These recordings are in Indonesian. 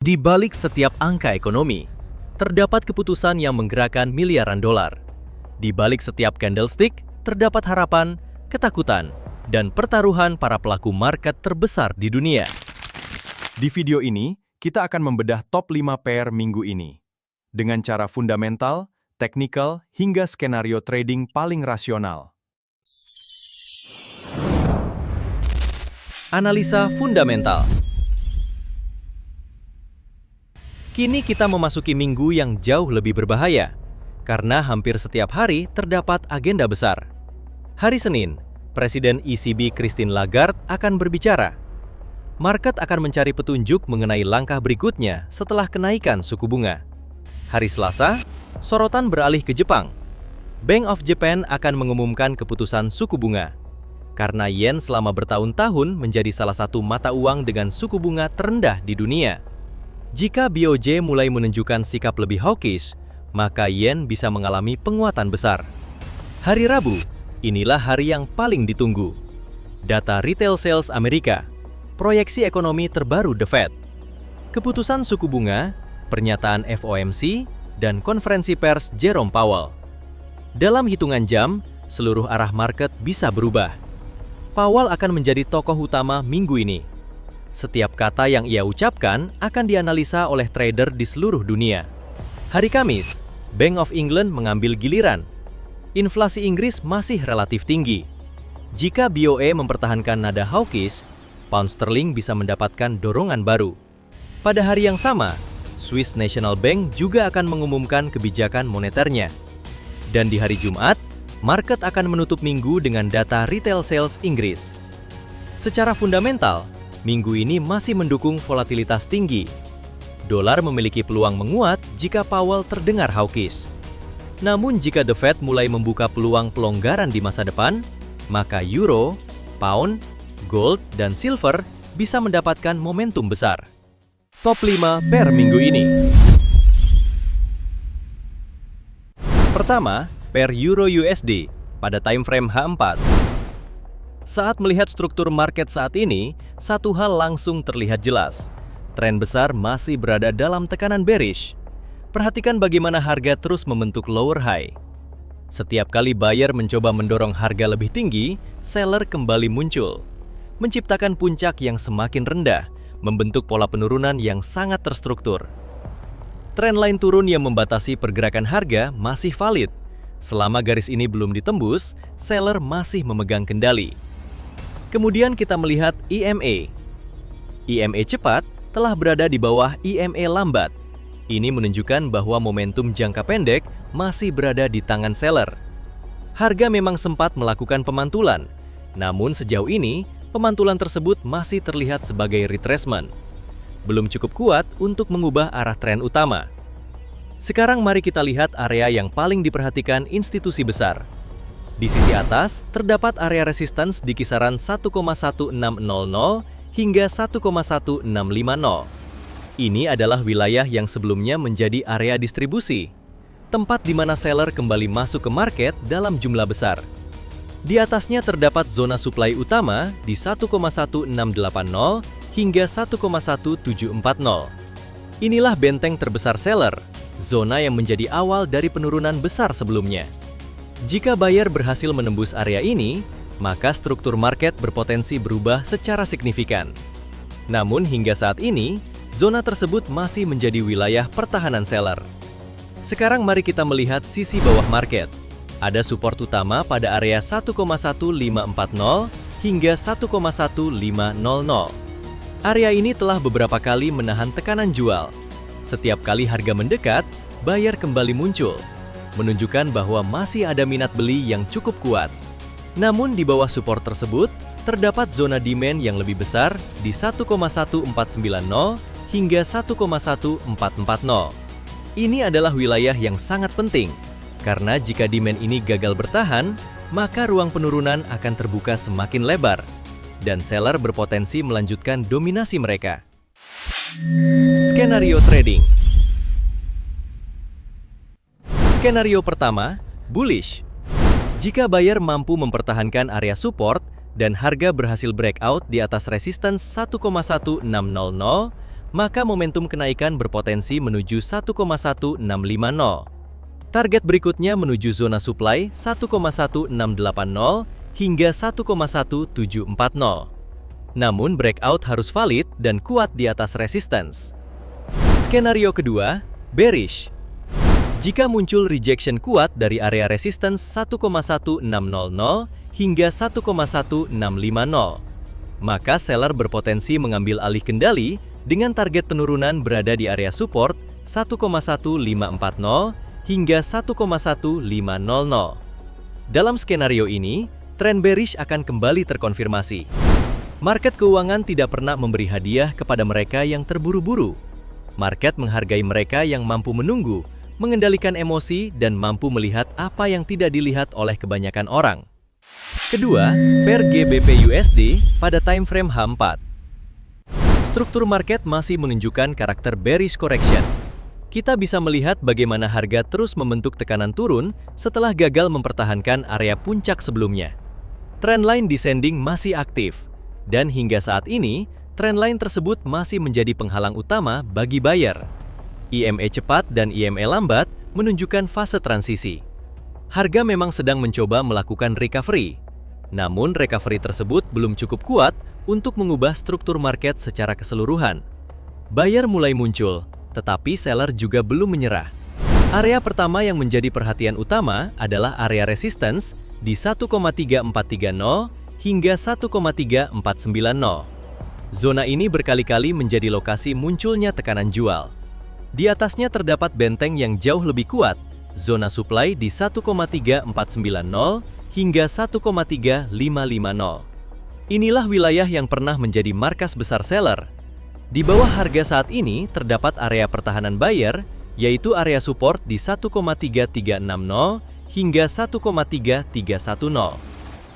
Di balik setiap angka ekonomi, terdapat keputusan yang menggerakkan miliaran dolar. Di balik setiap candlestick, terdapat harapan, ketakutan, dan pertaruhan para pelaku market terbesar di dunia. Di video ini, kita akan membedah top 5 pair minggu ini. Dengan cara fundamental, teknikal, hingga skenario trading paling rasional. Analisa fundamental. Kini kita memasuki minggu yang jauh lebih berbahaya, karena hampir setiap hari terdapat agenda besar. Hari Senin, Presiden ECB Christine Lagarde akan berbicara. Market akan mencari petunjuk mengenai langkah berikutnya setelah kenaikan suku bunga. Hari Selasa, sorotan beralih ke Jepang. Bank of Japan akan mengumumkan keputusan suku bunga. Karena yen selama bertahun-tahun menjadi salah satu mata uang dengan suku bunga terendah di dunia. Jika BOJ mulai menunjukkan sikap lebih hawkish, maka yen bisa mengalami penguatan besar. Hari Rabu, inilah hari yang paling ditunggu. Data retail sales Amerika, proyeksi ekonomi terbaru The Fed, keputusan suku bunga, pernyataan FOMC, dan konferensi pers Jerome Powell. Dalam hitungan jam, seluruh arah market bisa berubah. Powell akan menjadi tokoh utama minggu ini. Setiap kata yang ia ucapkan akan dianalisa oleh trader di seluruh dunia. Hari Kamis, Bank of England mengambil giliran. Inflasi Inggris masih relatif tinggi. Jika BOE mempertahankan nada hawkish, pound sterling bisa mendapatkan dorongan baru. Pada hari yang sama, Swiss National Bank juga akan mengumumkan kebijakan moneternya. Dan di hari Jumat, market akan menutup minggu dengan data retail sales Inggris. Secara fundamental, minggu ini masih mendukung volatilitas tinggi. Dolar memiliki peluang menguat jika Powell terdengar hawkish. Namun jika The Fed mulai membuka peluang pelonggaran di masa depan, maka euro, pound, gold, dan silver bisa mendapatkan momentum besar. Top 5 pair minggu ini. Pertama, pair Euro USD pada time frame H4. Saat melihat struktur market saat ini, satu hal langsung terlihat jelas. Tren besar masih berada dalam tekanan bearish. Perhatikan bagaimana harga terus membentuk lower high. Setiap kali buyer mencoba mendorong harga lebih tinggi, seller kembali muncul, menciptakan puncak yang semakin rendah, membentuk pola penurunan yang sangat terstruktur. Tren line turun yang membatasi pergerakan harga masih valid. Selama garis ini belum ditembus, seller masih memegang kendali. Kemudian kita melihat EMA. EMA cepat telah berada di bawah EMA lambat. Ini menunjukkan bahwa momentum jangka pendek masih berada di tangan seller. Harga memang sempat melakukan pemantulan, namun sejauh ini pemantulan tersebut masih terlihat sebagai retracement. Belum cukup kuat untuk mengubah arah tren utama. Sekarang mari kita lihat area yang paling diperhatikan institusi besar. Di sisi atas, terdapat area resistance di kisaran 1,1600 hingga 1,1650. Ini adalah wilayah yang sebelumnya menjadi area distribusi, tempat di mana seller kembali masuk ke market dalam jumlah besar. Di atasnya terdapat zona supply utama di 1,1680 hingga 1,1740. Inilah benteng terbesar seller, zona yang menjadi awal dari penurunan besar sebelumnya. Jika buyer berhasil menembus area ini, maka struktur market berpotensi berubah secara signifikan. Namun hingga saat ini, zona tersebut masih menjadi wilayah pertahanan seller. Sekarang mari kita melihat sisi bawah market. Ada support utama pada area 1,1540 hingga 1,1500. Area ini telah beberapa kali menahan tekanan jual. Setiap kali harga mendekat, buyer kembali muncul, menunjukkan bahwa masih ada minat beli yang cukup kuat. Namun di bawah support tersebut, terdapat zona demand yang lebih besar di 1,1490 hingga 1,1440. Ini adalah wilayah yang sangat penting, karena jika demand ini gagal bertahan, maka ruang penurunan akan terbuka semakin lebar, dan seller berpotensi melanjutkan dominasi mereka. Skenario trading. Skenario pertama, bullish. Jika buyer mampu mempertahankan area support dan harga berhasil breakout di atas resistance 1,1600, maka momentum kenaikan berpotensi menuju 1,1650. Target berikutnya menuju zona supply 1,1680 hingga 1,1740. Namun breakout harus valid dan kuat di atas resistance. Skenario kedua, bearish. Jika muncul rejection kuat dari area resistance 1,1600 hingga 1,1650, maka seller berpotensi mengambil alih kendali dengan target penurunan berada di area support 1,1540 hingga 1,1500. Dalam skenario ini, tren bearish akan kembali terkonfirmasi. Market keuangan tidak pernah memberi hadiah kepada mereka yang terburu-buru. Market menghargai mereka yang mampu menunggu, mengendalikan emosi, dan mampu melihat apa yang tidak dilihat oleh kebanyakan orang. Kedua, pair GBP USD pada time frame H4. Struktur market masih menunjukkan karakter bearish correction. Kita bisa melihat bagaimana harga terus membentuk tekanan turun setelah gagal mempertahankan area puncak sebelumnya. Trendline descending masih aktif, dan hingga saat ini, trendline tersebut masih menjadi penghalang utama bagi buyer. EMA cepat dan EMA lambat menunjukkan fase transisi. Harga memang sedang mencoba melakukan recovery. Namun recovery tersebut belum cukup kuat untuk mengubah struktur market secara keseluruhan. Buyer mulai muncul, tetapi seller juga belum menyerah. Area pertama yang menjadi perhatian utama adalah area resistance di 1,3430 hingga 1,3490. Zona ini berkali-kali menjadi lokasi munculnya tekanan jual. Di atasnya terdapat benteng yang jauh lebih kuat, zona supply di 1,3490 hingga 1,3550. Inilah wilayah yang pernah menjadi markas besar seller. Di bawah harga saat ini terdapat area pertahanan buyer, yaitu area support di 1,3360 hingga 1,3310.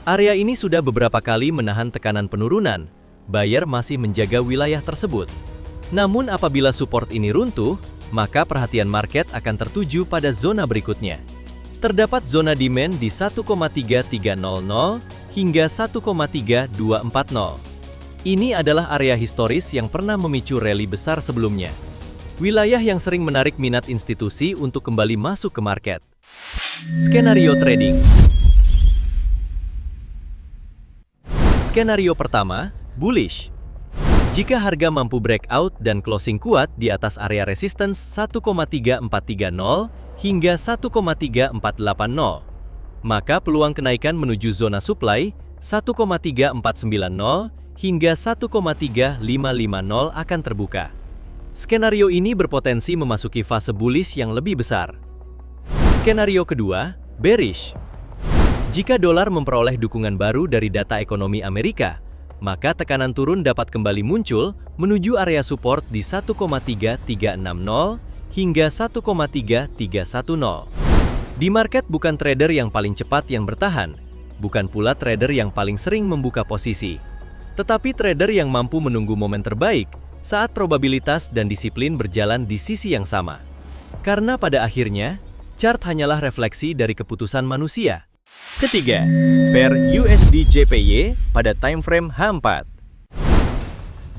Area ini sudah beberapa kali menahan tekanan penurunan. Buyer masih menjaga wilayah tersebut. Namun apabila support ini runtuh, maka perhatian market akan tertuju pada zona berikutnya. Terdapat zona demand di 1,3300 hingga 1,3240. Ini adalah area historis yang pernah memicu rally besar sebelumnya. Wilayah yang sering menarik minat institusi untuk kembali masuk ke market. Skenario trading. Skenario pertama, bullish. Jika harga mampu breakout dan closing kuat di atas area resistance 1,3430 hingga 1,3480, maka peluang kenaikan menuju zona supply 1,3490 hingga 1,3550 akan terbuka. Skenario ini berpotensi memasuki fase bullish yang lebih besar. Skenario kedua, bearish. Jika dolar memperoleh dukungan baru dari data ekonomi Amerika, maka tekanan turun dapat kembali muncul menuju area support di 1,3360 hingga 1,3310. Di market bukan trader yang paling cepat yang bertahan, bukan pula trader yang paling sering membuka posisi, tetapi trader yang mampu menunggu momen terbaik saat probabilitas dan disiplin berjalan di sisi yang sama. Karena pada akhirnya, chart hanyalah refleksi dari keputusan manusia. Ketiga, pair USD-JPY pada time frame H4.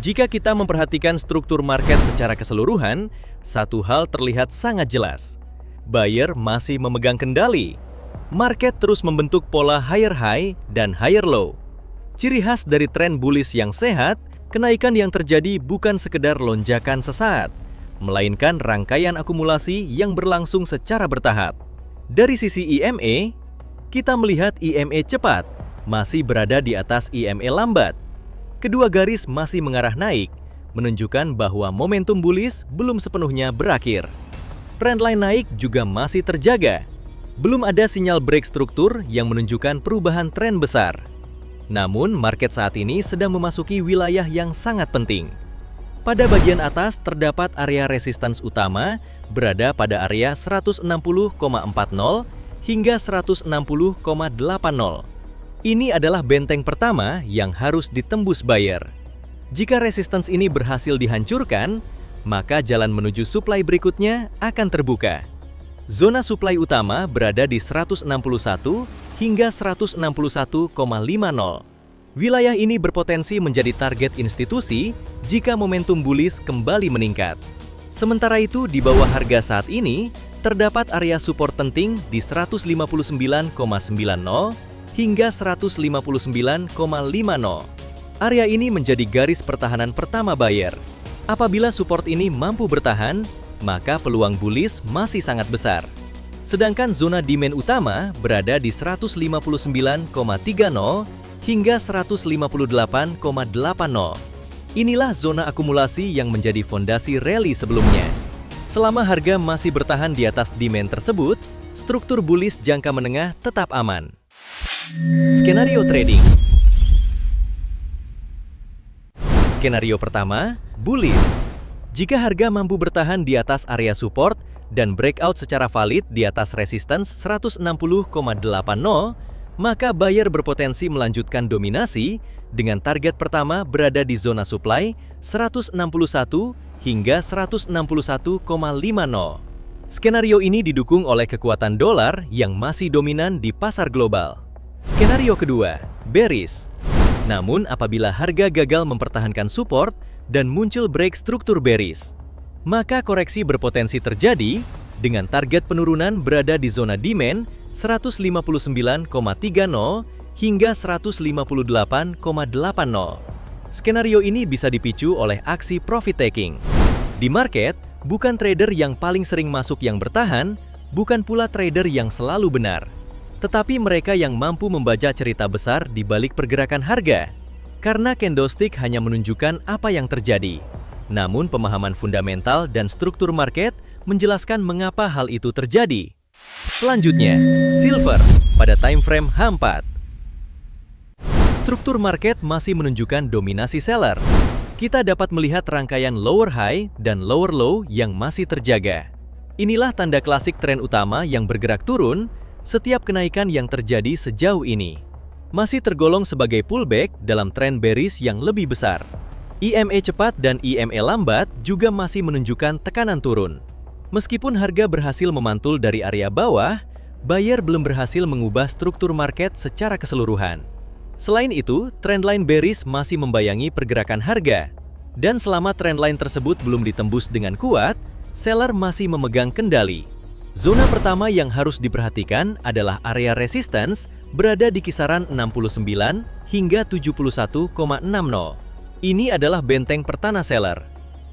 Jika kita memperhatikan struktur market secara keseluruhan, satu hal terlihat sangat jelas. Buyer masih memegang kendali. Market terus membentuk pola higher high dan higher low. Ciri khas dari tren bullish yang sehat, kenaikan yang terjadi bukan sekedar lonjakan sesaat, melainkan rangkaian akumulasi yang berlangsung secara bertahap. Dari sisi EMA, kita melihat EMA cepat masih berada di atas EMA lambat. Kedua garis masih mengarah naik, menunjukkan bahwa momentum bullish belum sepenuhnya berakhir. Trendline naik juga masih terjaga. Belum ada sinyal break struktur yang menunjukkan perubahan tren besar. Namun, market saat ini sedang memasuki wilayah yang sangat penting. Pada bagian atas terdapat area resistance utama berada pada area 160,40 hingga 160,80. Ini adalah benteng pertama yang harus ditembus buyer. Jika resistance ini berhasil dihancurkan, maka jalan menuju supply berikutnya akan terbuka. Zona supply utama berada di 161 hingga 161,50. Wilayah ini berpotensi menjadi target institusi jika momentum bullish kembali meningkat. Sementara itu, di bawah harga saat ini, terdapat area support penting di 159,90 hingga 159,50. Area ini menjadi garis pertahanan pertama buyer. Apabila support ini mampu bertahan, maka peluang bullish masih sangat besar. Sedangkan zona demand utama berada di 159,30 hingga 158,80. Inilah zona akumulasi yang menjadi fondasi rally sebelumnya. Selama harga masih bertahan di atas demand tersebut, struktur bullish jangka menengah tetap aman. Skenario trading. Skenario pertama, bullish. Jika harga mampu bertahan di atas area support dan breakout secara valid di atas resistance 160,80, maka buyer berpotensi melanjutkan dominasi dengan target pertama berada di zona supply 161 hingga 161,50. Skenario ini didukung oleh kekuatan dolar yang masih dominan di pasar global. Skenario kedua, bearish. Namun apabila harga gagal mempertahankan support dan muncul break struktur bearish, maka koreksi berpotensi terjadi dengan target penurunan berada di zona demand 159,30 hingga 158,80. Skenario ini bisa dipicu oleh aksi profit taking. Di market, bukan trader yang paling sering masuk yang bertahan, bukan pula trader yang selalu benar, tetapi mereka yang mampu membaca cerita besar di balik pergerakan harga. Karena candlestick hanya menunjukkan apa yang terjadi, namun pemahaman fundamental dan struktur market menjelaskan mengapa hal itu terjadi. Selanjutnya, silver pada time frame H4. Struktur market masih menunjukkan dominasi seller. Kita dapat melihat rangkaian lower high dan lower low yang masih terjaga. Inilah tanda klasik tren utama yang bergerak turun setiap kenaikan yang terjadi sejauh ini. Masih tergolong sebagai pullback dalam tren bearish yang lebih besar. EMA cepat dan EMA lambat juga masih menunjukkan tekanan turun. Meskipun harga berhasil memantul dari area bawah, buyer belum berhasil mengubah struktur market secara keseluruhan. Selain itu, trendline bearish masih membayangi pergerakan harga. Dan selama trendline tersebut belum ditembus dengan kuat, seller masih memegang kendali. Zona pertama yang harus diperhatikan adalah area resistance berada di kisaran 69 hingga 71,60. Ini adalah benteng pertana seller.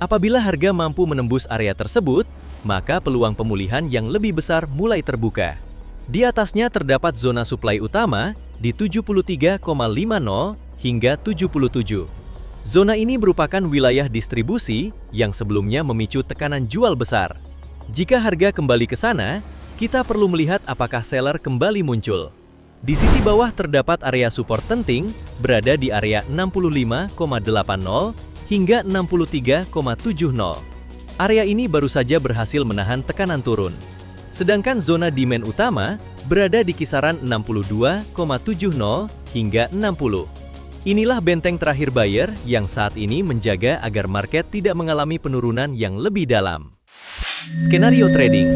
Apabila harga mampu menembus area tersebut, maka peluang pemulihan yang lebih besar mulai terbuka. Di atasnya terdapat zona supply utama di 73,50 hingga 77. Zona ini merupakan wilayah distribusi yang sebelumnya memicu tekanan jual besar. Jika harga kembali ke sana, kita perlu melihat apakah seller kembali muncul. Di sisi bawah terdapat area support penting berada di area 65,80 hingga 63,70. Area ini baru saja berhasil menahan tekanan turun. Sedangkan zona demand utama berada di kisaran 62,70 hingga 60. Inilah benteng terakhir buyer yang saat ini menjaga agar market tidak mengalami penurunan yang lebih dalam. Skenario trading.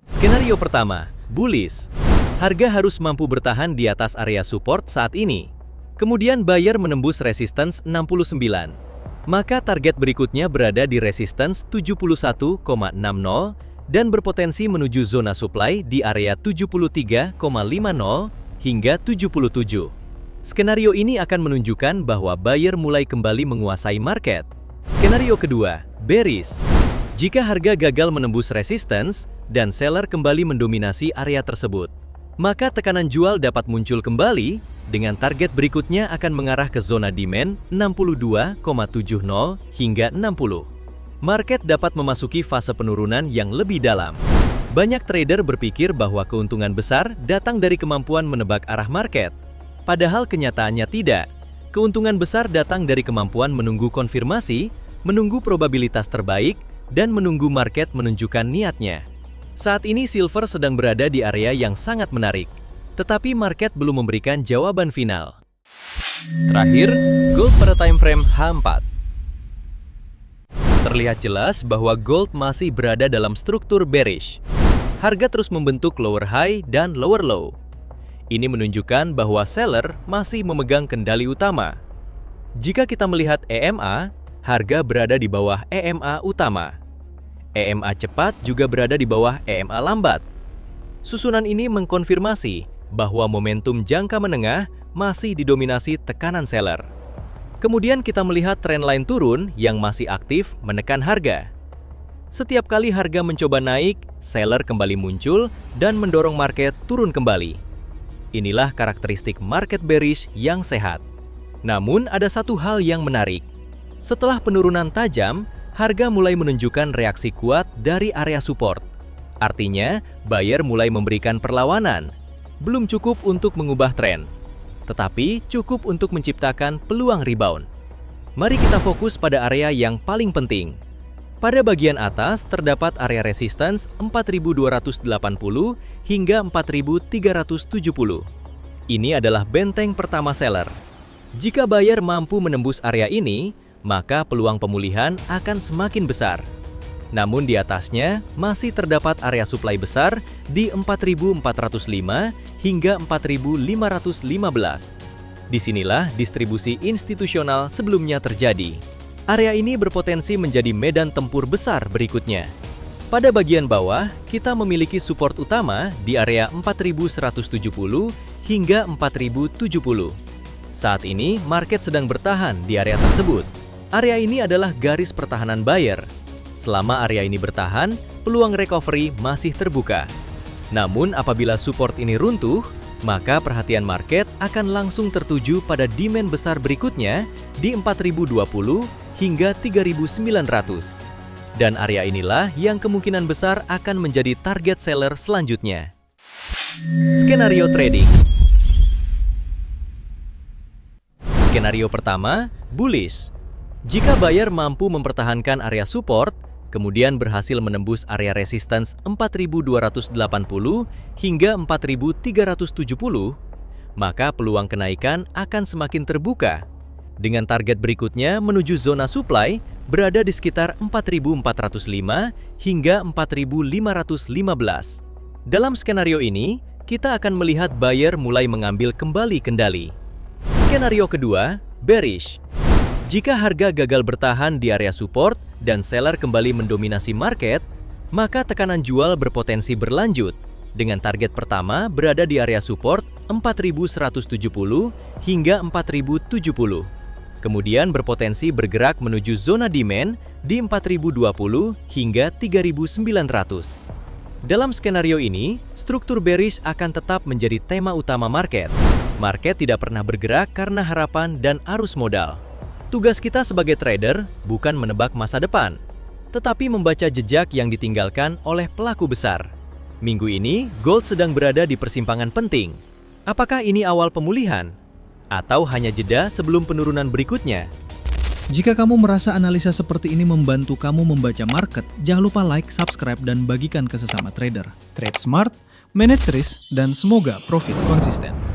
Skenario pertama, bullish. Harga harus mampu bertahan di atas area support saat ini. Kemudian buyer menembus resistance 69. Maka target berikutnya berada di resistance 71,60 dan berpotensi menuju zona supply di area 73,50 hingga 77. Skenario ini akan menunjukkan bahwa buyer mulai kembali menguasai market. Skenario kedua, bearish. Jika harga gagal menembus resistance dan seller kembali mendominasi area tersebut, maka tekanan jual dapat muncul kembali dengan target berikutnya akan mengarah ke zona demand 62,70 hingga 60. Market dapat memasuki fase penurunan yang lebih dalam. Banyak trader berpikir bahwa keuntungan besar datang dari kemampuan menebak arah market. Padahal kenyataannya tidak. Keuntungan besar datang dari kemampuan menunggu konfirmasi, menunggu probabilitas terbaik, dan menunggu market menunjukkan niatnya. Saat ini silver sedang berada di area yang sangat menarik. Tetapi market belum memberikan jawaban final. Terakhir, gold pada time frame H4. Terlihat jelas bahwa gold masih berada dalam struktur bearish. Harga terus membentuk lower high dan lower low. Ini menunjukkan bahwa seller masih memegang kendali utama. Jika kita melihat EMA, harga berada di bawah EMA utama. EMA cepat juga berada di bawah EMA lambat. Susunan ini mengkonfirmasi bahwa momentum jangka menengah masih didominasi tekanan seller. Kemudian kita melihat tren line turun yang masih aktif menekan harga. Setiap kali harga mencoba naik, seller kembali muncul dan mendorong market turun kembali. Inilah karakteristik market bearish yang sehat. Namun ada satu hal yang menarik. Setelah penurunan tajam, harga mulai menunjukkan reaksi kuat dari area support. Artinya, buyer mulai memberikan perlawanan. Belum cukup untuk mengubah tren, tetapi cukup untuk menciptakan peluang rebound. Mari kita fokus pada area yang paling penting. Pada bagian atas terdapat area resistance 4280 hingga 4370. Ini adalah benteng pertama seller. Jika buyer mampu menembus area ini, maka peluang pemulihan akan semakin besar. Namun di atasnya masih terdapat area supply besar di 4405 hingga 4515. Disinilah distribusi institusional sebelumnya terjadi. Area ini berpotensi menjadi medan tempur besar berikutnya. Pada bagian bawah, kita memiliki support utama di area 4170 hingga 4070. Saat ini, market sedang bertahan di area tersebut. Area ini adalah garis pertahanan buyer. Selama area ini bertahan, peluang recovery masih terbuka. Namun apabila support ini runtuh, maka perhatian market akan langsung tertuju pada demand besar berikutnya di 4020 hingga 3900. Dan area inilah yang kemungkinan besar akan menjadi target seller selanjutnya. Skenario trading. Skenario pertama, bullish. Jika buyer mampu mempertahankan area support, kemudian berhasil menembus area resistance 4280 hingga 4370, maka peluang kenaikan akan semakin terbuka. Dengan target berikutnya menuju zona supply berada di sekitar 4405 hingga 4515. Dalam skenario ini, kita akan melihat buyer mulai mengambil kembali kendali. Skenario kedua, bearish. Jika harga gagal bertahan di area support dan seller kembali mendominasi market, maka tekanan jual berpotensi berlanjut dengan target pertama berada di area support 4170 hingga 4070. Kemudian berpotensi bergerak menuju zona demand di 4020 hingga 3900. Dalam skenario ini, struktur bearish akan tetap menjadi tema utama market. Market tidak pernah bergerak karena harapan dan arus modal. Tugas kita sebagai trader bukan menebak masa depan, tetapi membaca jejak yang ditinggalkan oleh pelaku besar. Minggu ini, gold sedang berada di persimpangan penting. Apakah ini awal pemulihan? Atau hanya jeda sebelum penurunan berikutnya? Jika kamu merasa analisa seperti ini membantu kamu membaca market, jangan lupa like, subscribe, dan bagikan ke sesama trader. Trade smart, manage risk, dan semoga profit konsisten.